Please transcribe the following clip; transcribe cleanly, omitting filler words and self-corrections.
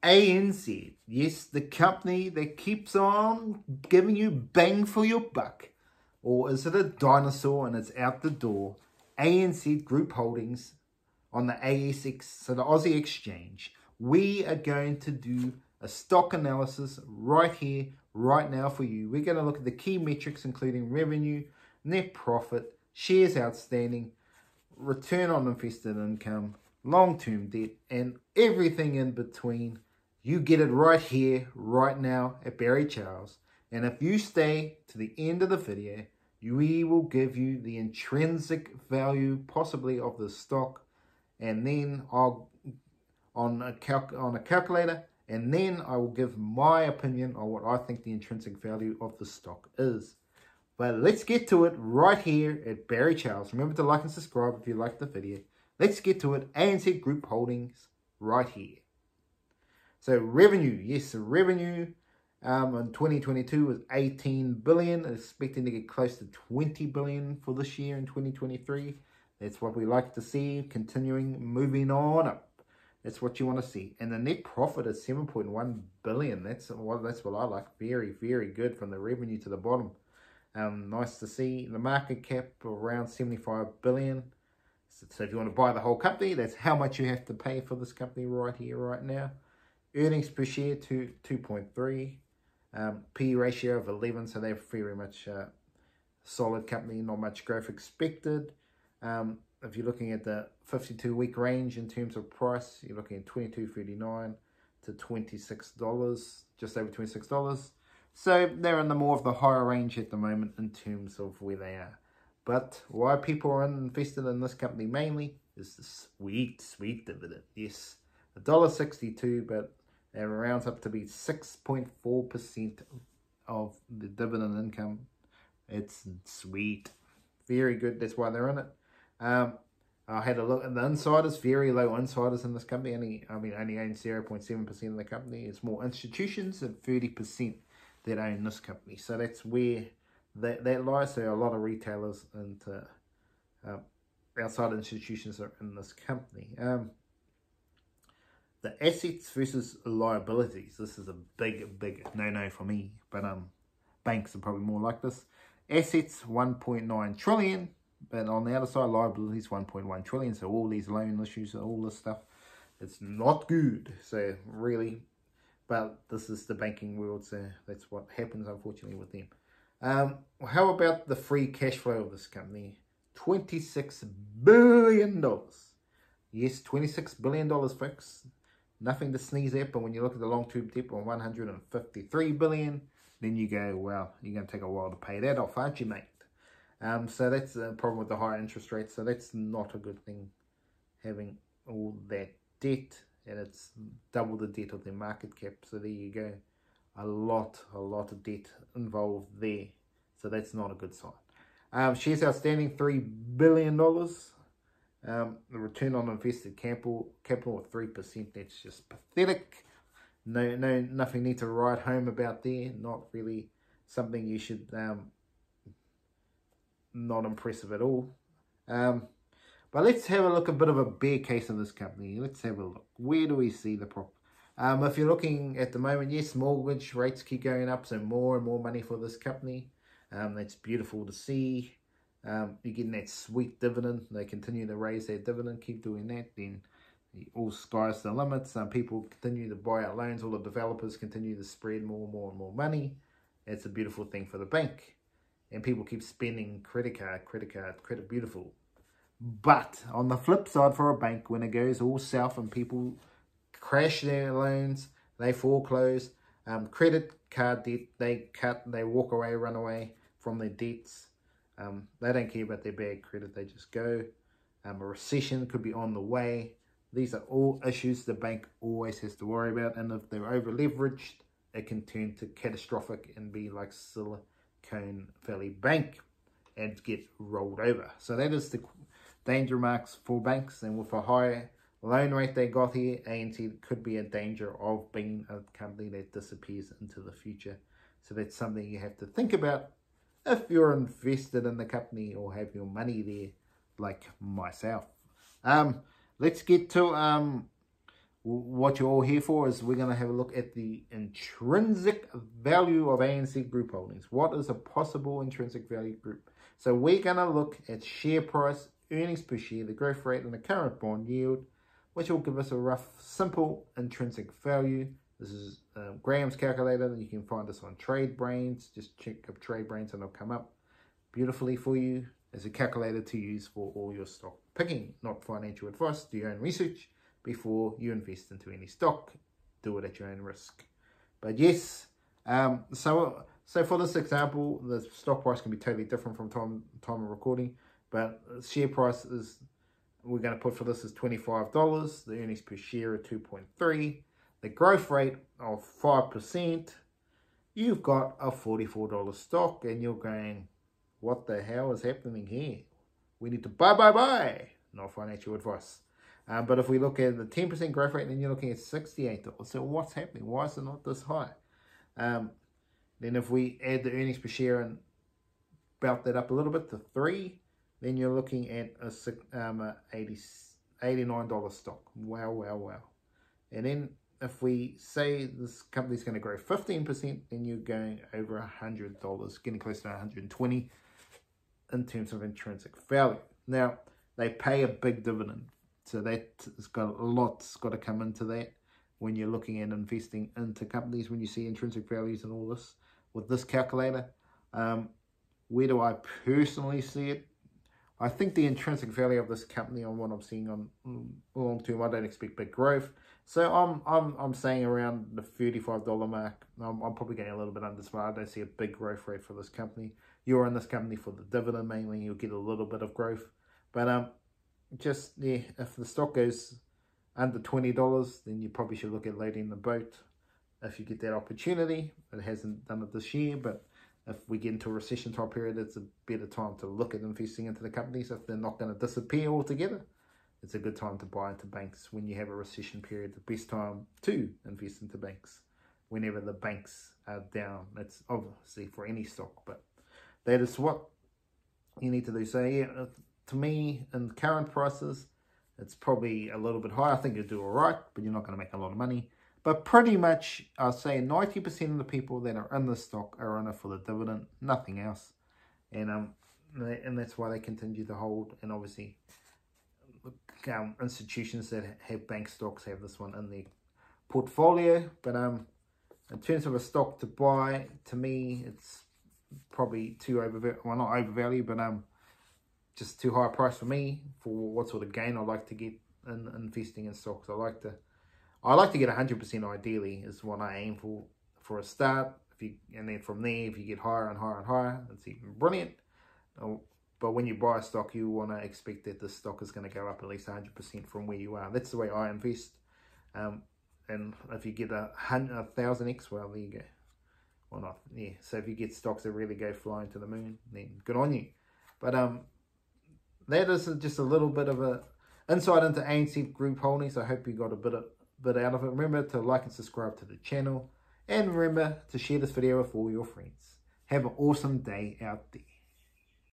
ANZ, yes, the company that keeps on giving you bang for your buck. Or is it a dinosaur and it's out the door? ANZ Group Holdings on the ASX, so the Aussie Exchange. We are going to do a stock analysis right here, right now for you. We're going to look at the key metrics, including revenue, net profit, shares outstanding, return on invested income, long-term debt, and everything in between. You get it right here, right now at Barry Charles. And if you stay to the end of the video, we will give you the intrinsic value possibly of the stock, and then I'll on a calculator, and then I will give my opinion on what I think the intrinsic value of the stock is. But let's get to it right here at Barry Charles. Remember to like and subscribe if you liked the video. Let's get to it. ANZ Group Holdings right here. So revenue, yes, the revenue in 2022 was 18 billion, expecting to get close to 20 billion for this year in 2023. That's what we like to see, continuing, moving on up. That's what you want to see. And the net profit is 7.1 billion. That's what I like. Very, very good from the revenue to the bottom. Nice to see. The market cap around 75 billion. So if you want to buy the whole company, that's how much you have to pay for this company right here, right now. Earnings per share to 2.3. P ratio of 11, so they're very much solid company, not much growth expected. If you're looking at the 52-week range in terms of price, you're looking at $22.39 to $26, just over $26. So they're in the more of the higher range at the moment in terms of where they are. But why people are invested in this company mainly is the sweet, sweet dividend. Yes, $1.62, but it rounds up to be 6.4% of the dividend income. It's sweet. Very good. That's why they're in it. I had a look at the insiders, very low insiders in this company. Only own 0.7% of the company. It's more institutions and 30% that own this company. So that's where that lies. So a lot of retailers and outside institutions are in this company. The assets versus liabilities. This is a big no-no for me. But banks are probably more like this. Assets, 1.9 trillion. But on the other side, liabilities, 1.1 trillion. So all these loan issues, all this stuff, it's not good. So really, but this is the banking world. So that's what happens, unfortunately, with them. How about the free cash flow of this company? $26 billion. Yes, $26 billion, folks. Nothing to sneeze at, but when you look at the long-term debt on $153 billion, then you go, well, you're going to take a while to pay that off, aren't you, mate? So that's the problem with the higher interest rates. So that's not a good thing, having all that debt, and it's double the debt of their market cap. So there you go, a lot of debt involved there. So that's not a good sign. Shares outstanding, $3 billion. The return on invested capital of 3%. That's just pathetic. Nothing need to write home about there. Not really something you should. Not impressive at all. But let's have a look, a bit of a bear case of this company. Let's have a look. Where do we see the problem? If you're looking at the moment, yes, mortgage rates keep going up, so more and more money for this company. That's beautiful to see. You're getting that sweet dividend. They continue to raise their dividend, keep doing that. Then all sky's the limit. Some people continue to buy out loans. All the developers continue to spread more and more money. It's a beautiful thing for the bank. And people keep spending credit card, beautiful. But on the flip side for a bank, when it goes all south and people crash their loans, they foreclose, credit card debt, they cut, they walk away, run away from their debts. They don't care about their bad credit, they just go. A recession could be on the way. These are all issues the bank always has to worry about. And if they're over leveraged, it can turn to catastrophic and be like Silicon Valley Bank and get rolled over. So that is the danger marks for banks, and with a high loan rate they got here, ANZ could be in danger of being a company that disappears into the future. So that's something you have to think about if you're invested in the company or have your money there like myself. Let's get to what you're all here for is we're going to have a look at the intrinsic value of ANZ Group Holdings. What is a possible intrinsic value group? So we're going to look at share price, earnings per share, the growth rate, and the current bond yield, which will give us a rough, simple intrinsic value. This is Graham's calculator. You can find this on Trade Brains. Just check up Trade Brains and it'll come up beautifully for you as a calculator to use for all your stock picking. Not financial advice. Do your own research before you invest into any stock. Do it at your own risk. But yes, so for this example, the stock price can be totally different from time of recording, but share price is, we're going to put for this is $25. The earnings per share are 2.3. The growth rate of 5%. You've got a $44 stock and you're going, what the hell is happening here? We need to buy. Not financial advice. But if we look at the 10% growth rate, then you're looking at $68. So what's happening? Why is it not this high? Then if we add the earnings per share and belt that up a little bit to 3, then you're looking at a $89 stock. Wow. And then if we say this company's going to grow 15%, then you're going over $100, getting close to 120 in terms of intrinsic value. Now, they pay a big dividend. So that's got a lot's got to come into that when you're looking at investing into companies, when you see intrinsic values and all this. With this calculator, where do I personally see it? I think the intrinsic value of this company on what I'm seeing on long term, I don't expect big growth. So I'm saying around the $35 mark. I'm probably getting a little bit undersmart. I don't see a big growth rate for this company. You're in this company for the dividend mainly. You'll get a little bit of growth. But just, yeah, if the stock goes under $20, then you probably should look at loading the boat if you get that opportunity. It hasn't done it this year, but if we get into a recession type period, it's a better time to look at investing into the companies. If they're not going to disappear altogether, it's a good time to buy into banks. When you have a recession period, the best time to invest into banks whenever the banks are down. That's obviously for any stock, but that is what you need to do. So yeah, to me, in current prices, it's probably a little bit high. I think you'll do all right, but you're not going to make a lot of money. But pretty much, I'll say 90% of the people that are in the stock are in it for the dividend, nothing else. And that's why they continue to hold. And obviously, institutions that have bank stocks have this one in their portfolio. But in terms of a stock to buy, to me, it's probably too overvalued. Well, not overvalued, but just too high a price for me for what sort of gain I like to get in investing in stocks. I like to get 100% ideally is what I aim for a start. And then from there, if you get higher and higher and higher, it's even brilliant. But when you buy a stock, you want to expect that the stock is going to go up at least 100% from where you are. That's the way I invest. And if you get a 1,000x, well, there you go. Well, not, yeah. So if you get stocks that really go flying to the moon, then good on you. But that is just a little bit of a insight into ANZ Group Holdings. I hope you got a bit out of it. Remember to like and subscribe to the channel. And remember to share this video with all your friends. Have an awesome day out there.